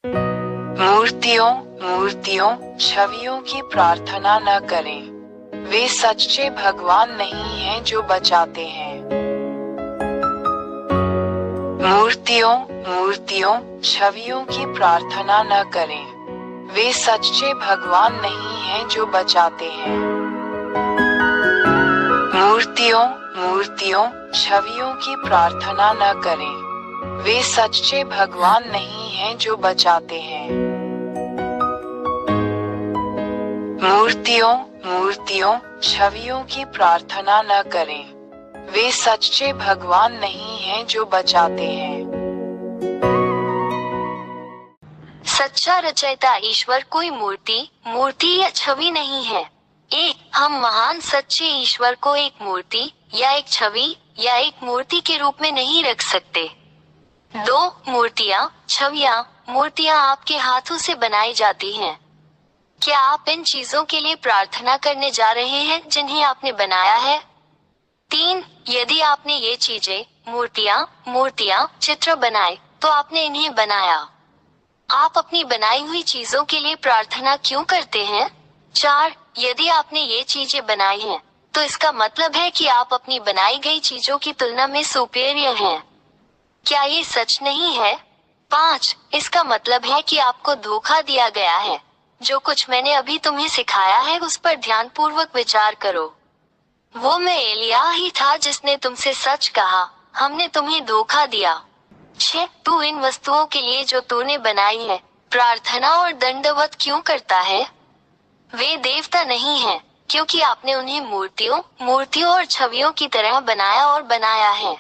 मूर्तियों मूर्तियों छवियों की प्रार्थना न करें। वे सच्चे भगवान नहीं हैं जो बचाते हैं। मूर्तियों मूर्तियों छवियों की प्रार्थना न करें। वे सच्चे भगवान नहीं हैं जो बचाते हैं। मूर्तियों मूर्तियों छवियों की प्रार्थना न करें। वे सच्चे भगवान नहीं हैं जो बचाते हैं। मूर्तियों मूर्तियों छवियों की प्रार्थना न करें। वे सच्चे भगवान नहीं हैं जो बचाते हैं। सच्चा रचयिता ईश्वर कोई मूर्ति या छवि नहीं है। हम महान सच्चे ईश्वर को एक मूर्ति या एक छवि या एक मूर्ति के रूप में नहीं रख सकते। 2 मूर्तियां आपके हाथों से बनाई जाती हैं। क्या आप इन चीजों के लिए प्रार्थना करने जा रहे हैं जिन्हें आपने बनाया है? 3 यदि आपने ये चीजें मूर्तियां चित्र बनाए तो आपने इन्हें बनाया। आप अपनी बनाई हुई चीजों के लिए प्रार्थना क्यों करते हैं? 4 यदि आपने ये चीजें बनाई हैं तो इसका मतलब है कि आप अपनी बनाई गई चीजों की तुलना में सुपीरियर हैं। क्या ये सच नहीं है? 5 इसका मतलब है कि आपको धोखा दिया गया है। जो कुछ मैंने अभी तुम्हें सिखाया है उस पर ध्यानपूर्वक विचार करो। वो मैं एलिया ही था जिसने तुमसे सच कहा, हमने तुम्हें धोखा दिया। 6 तू इन वस्तुओं के लिए जो तूने बनाई है प्रार्थना और दंडवत क्यों करता है? वे देवता नहीं हैं, क्योंकि आपने उन्हें मूर्तियों और छवियों की तरह बनाया है।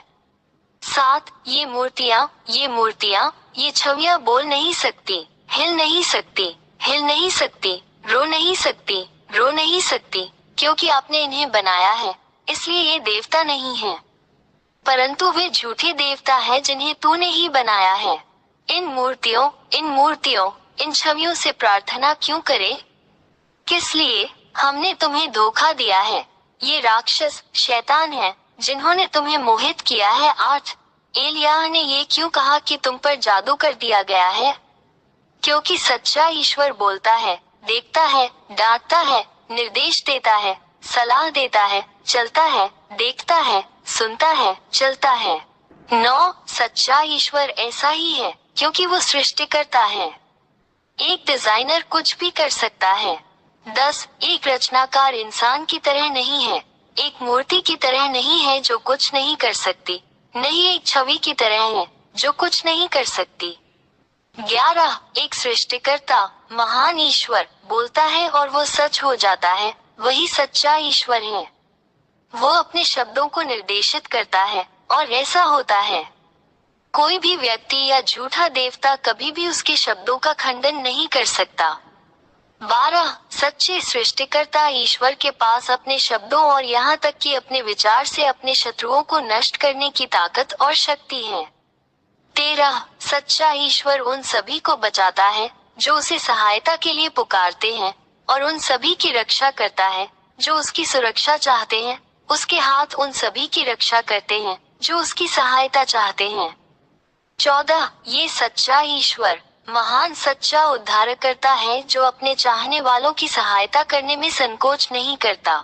7 ये मूर्तियां, ये छवियां बोल नहीं सकती, हिल नहीं सकती, रो नहीं सकती, क्योंकि आपने इन्हें बनाया है, इसलिए ये देवता नहीं है। परंतु वे झूठे देवता हैं जिन्हें तूने ही बनाया है। इन मूर्तियों, इन छवियों से प्रार्थना क्यों करे? किस लिए? हमने तुम्हें धोखा दिया है। ये राक्षस शैतान है जिन्होंने तुम्हें मोहित किया है। 8 एलियाह ने ये क्यों कहा कि तुम पर जादू कर दिया गया है? क्योंकि सच्चा ईश्वर बोलता है, देखता है, डांटता है, निर्देश देता है, सलाह देता है, चलता है, देखता है, सुनता है, चलता है। 9 सच्चा ईश्वर ऐसा ही है क्योंकि वो सृष्टिकर्ता है। एक डिजाइनर कुछ भी कर सकता है। 10 एक रचनाकार इंसान की तरह नहीं है, एक मूर्ति की तरह नहीं है जो कुछ नहीं कर सकती, नहीं एक छवि की तरह है जो कुछ नहीं कर सकती। 11 एक सृष्टिकर्ता महान ईश्वर बोलता है और वो सच हो जाता है, वही सच्चा ईश्वर है। वो अपने शब्दों को निर्देशित करता है और ऐसा होता है। कोई भी व्यक्ति या झूठा देवता कभी भी उसके शब्दों का खंडन नहीं कर सकता। 12 सच्चे सृष्टिकर्ता ईश्वर के पास अपने शब्दों और यहाँ तक कि अपने विचार से अपने शत्रुओं को नष्ट करने की ताकत और शक्ति है। 13 सच्चा ईश्वर उन सभी को बचाता है जो उसे सहायता के लिए पुकारते हैं और उन सभी की रक्षा करता है जो उसकी सुरक्षा चाहते हैं। उसके हाथ उन सभी की रक्षा करते हैं जो उसकी सहायता चाहते हैं। 14 ये सच्चा ईश्वर महान सच्चा उद्धारकर्ता है जो अपने चाहने वालों की सहायता करने में संकोच नहीं करता।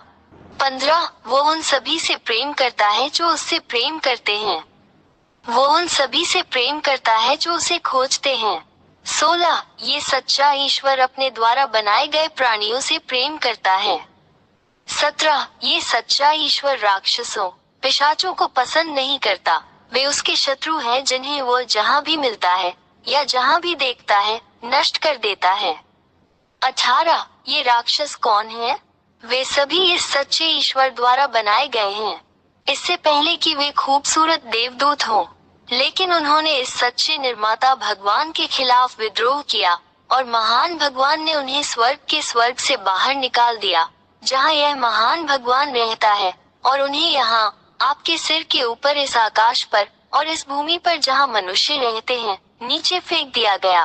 15 वो उन सभी से प्रेम करता है जो उससे प्रेम करते हैं। वो उन सभी से प्रेम करता है जो उसे खोजते हैं। 16 ये सच्चा ईश्वर अपने द्वारा बनाए गए प्राणियों से प्रेम करता है। 17 ये सच्चा ईश्वर राक्षसों पिशाचों को पसंद नहीं करता, वे उसके शत्रु हैं जिन्हें वो जहाँ भी मिलता है या जहाँ भी देखता है नष्ट कर देता है। 18 ये राक्षस कौन है? वे सभी इस सच्चे ईश्वर द्वारा बनाए गए हैं, इससे पहले कि वे खूबसूरत देवदूत हों। लेकिन उन्होंने इस सच्चे निर्माता भगवान के खिलाफ विद्रोह किया और महान भगवान ने उन्हें स्वर्ग से बाहर निकाल दिया जहाँ यह महान भगवान रहता है, और उन्हें यहाँ आपके सिर के ऊपर इस आकाश पर और इस भूमि पर जहाँ मनुष्य रहते हैं नीचे फेंक दिया गया।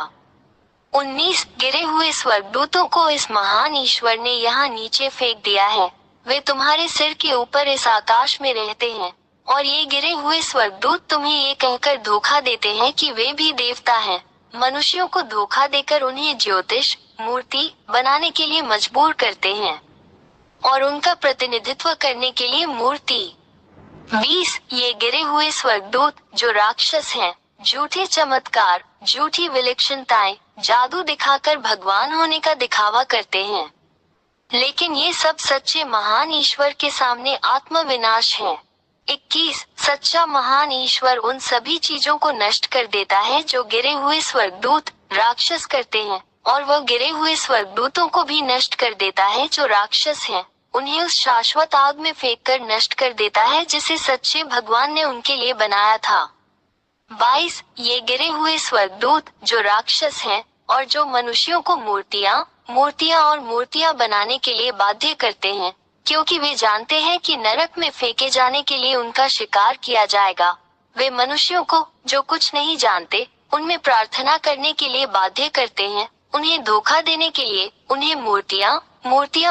19 गिरे हुए स्वर्गदूतों को इस महान ईश्वर ने यहाँ नीचे फेंक दिया है। वे तुम्हारे सिर के ऊपर इस आकाश में रहते हैं और ये गिरे हुए स्वर्गदूत तुम्हें ये कहकर धोखा देते हैं कि वे भी देवता हैं, मनुष्यों को धोखा देकर उन्हें ज्योतिष मूर्ति बनाने के लिए मजबूर करते हैं और उनका प्रतिनिधित्व करने के लिए मूर्ति। 20 ये गिरे हुए स्वर्गदूत जो राक्षस हैं, झूठे चमत्कार, झूठी विलक्षणताएं, जादू दिखाकर भगवान होने का दिखावा करते हैं, लेकिन ये सब सच्चे महान ईश्वर के सामने आत्मविनाश है। 21 सच्चा महान ईश्वर उन सभी चीजों को नष्ट कर देता है जो गिरे हुए स्वर्गदूत राक्षस करते हैं, और वह गिरे हुए स्वर्गदूतों को भी नष्ट कर देता है जो राक्षस हैं, उन्हें उस शाश्वत आग में फेंककर नष्ट कर देता है जिसे सच्चे भगवान ने उनके लिए बनाया था। 22 ये गिरे हुए स्वर्गदूत जो राक्षस हैं और जो मनुष्यों को मूर्तियां बनाने के लिए बाध्य करते हैं, क्योंकि वे जानते हैं कि नरक में फेंके जाने के लिए उनका शिकार किया जाएगा। वे मनुष्यों को जो कुछ नहीं जानते उनमें प्रार्थना करने के लिए बाध्य करते हैं, उन्हें धोखा देने के लिए उन्हें मूर्तियां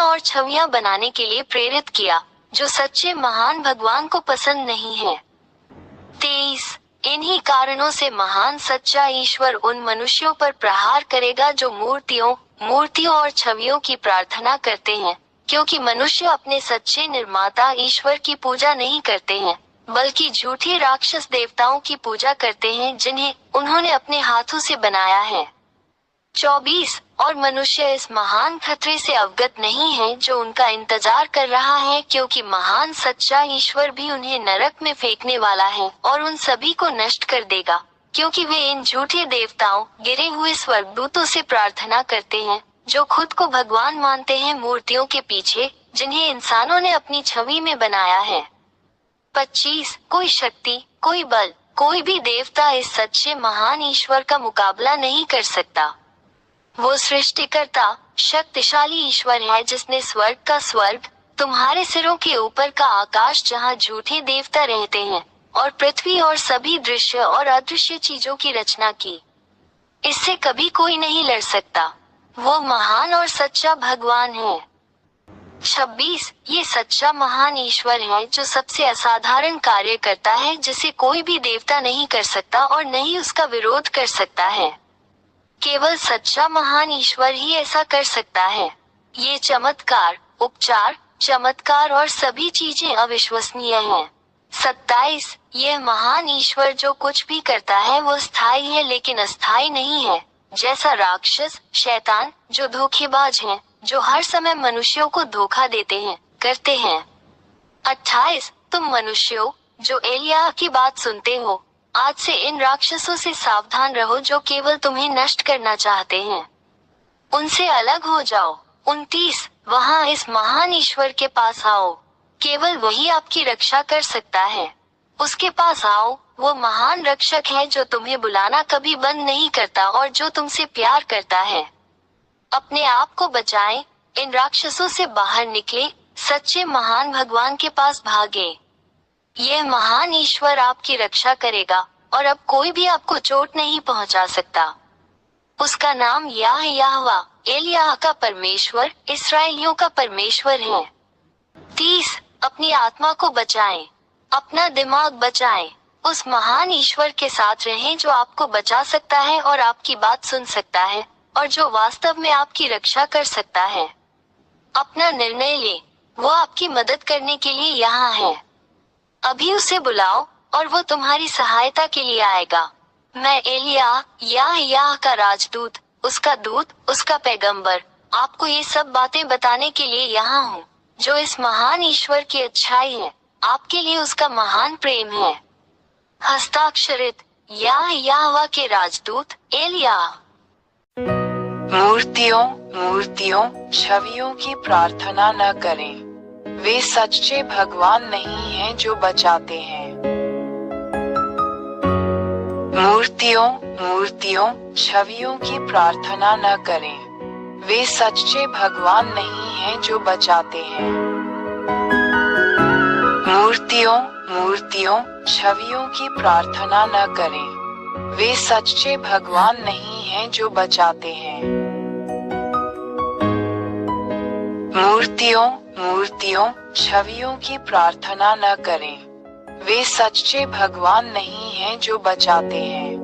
और छवियां बनाने के लिए प्रेरित किया, जो सच्चे महान भगवान को पसंद नहीं है। 23 इन्हीं कारणों से महान सच्चा ईश्वर उन मनुष्यों पर प्रहार करेगा जो मूर्तियों और छवियों की प्रार्थना करते हैं, क्योंकि मनुष्य अपने सच्चे निर्माता ईश्वर की पूजा नहीं करते हैं, बल्कि झूठे राक्षस देवताओं की पूजा करते हैं जिन्हें उन्होंने अपने हाथों से बनाया है। 24 और मनुष्य इस महान खतरे से अवगत नहीं है जो उनका इंतजार कर रहा है, क्योंकि महान सच्चा ईश्वर भी उन्हें नरक में फेंकने वाला है और उन सभी को नष्ट कर देगा, क्योंकि वे इन झूठे देवताओं गिरे हुए स्वर्गदूतों से प्रार्थना करते हैं जो खुद को भगवान मानते हैं, मूर्तियों के पीछे जिन्हें इंसानों ने अपनी छवि में बनाया है। 25 कोई शक्ति, कोई बल, कोई भी देवता इस सच्चे महान ईश्वर का मुकाबला नहीं कर सकता। वो सृष्टिकर्ता शक्तिशाली ईश्वर है जिसने स्वर्ग का स्वर्ग, तुम्हारे सिरों के ऊपर का आकाश जहाँ झूठे देवता रहते हैं, और पृथ्वी और सभी दृश्य और अदृश्य चीजों की रचना की। इससे कभी कोई नहीं लड़ सकता। वो महान और सच्चा भगवान है। 26 ये सच्चा महान ईश्वर है जो सबसे असाधारण कार्य करता है जिसे कोई भी देवता नहीं कर सकता और नहीं उसका विरोध कर सकता है। केवल सच्चा महान ईश्वर ही ऐसा कर सकता है। ये चमत्कार, उपचार, चमत्कार और सभी चीजें अविश्वसनीय हैं। 27 यह महान ईश्वर जो कुछ भी करता है वो स्थायी है लेकिन अस्थायी नहीं है, जैसा राक्षस, शैतान जो धोखेबाज हैं, जो हर समय मनुष्यों को धोखा करते हैं। 28 तुम मनुष्यों जो एलियाह की बात सुनते हो, आज से इन राक्षसों से सावधान रहो जो केवल तुम्हें नष्ट करना चाहते हैं। उनसे अलग हो जाओ। 29 वहाँ इस महान ईश्वर के पास आओ, केवल वही आपकी रक्षा कर सकता है। उसके पास आओ, वो महान रक्षक है जो तुम्हें बुलाना कभी बंद नहीं करता और जो तुमसे प्यार करता है। अपने आप को बचाएं, इन राक्षसों से बाहर निकले, सच्चे महान भगवान के पास भागे। यह महान ईश्वर आपकी रक्षा करेगा और अब कोई भी आपको चोट नहीं पहुंचा सकता। उसका नाम याहवा, एलियाह का परमेश्वर, इस्राएलियों का परमेश्वर है। 30 अपनी आत्मा को बचाएं, अपना दिमाग बचाएं, उस महान ईश्वर के साथ रहें जो आपको बचा सकता है और आपकी बात सुन सकता है और जो वास्तव में आपकी रक्षा कर सकता है। अपना निर्णय ले, वो आपकी मदद करने के लिए यहाँ है। अभी उसे बुलाओ और वो तुम्हारी सहायता के लिए आएगा। मैं एलियाह याह का राजदूत, उसका दूत, उसका पैगंबर, आपको ये सब बातें बताने के लिए यहाँ हूँ, जो इस महान ईश्वर की अच्छाई है, आपके लिए उसका महान प्रेम है। हस्ताक्षरित याहवा के राजदूत एलियाह। मूर्तियों, छवियों की प्रार्थना न करें, वे सच्चे भगवान नहीं हैं जो बचाते हैं। मूर्तियों, छवियों की प्रार्थना न करें, वे सच्चे भगवान नहीं हैं जो बचाते हैं। मूर्तियों, छवियों की प्रार्थना न करें, वे सच्चे भगवान नहीं हैं जो बचाते हैं। मूर्तियों, छवियों की प्रार्थना न करें, वे सच्चे भगवान नहीं हैं जो बचाते हैं।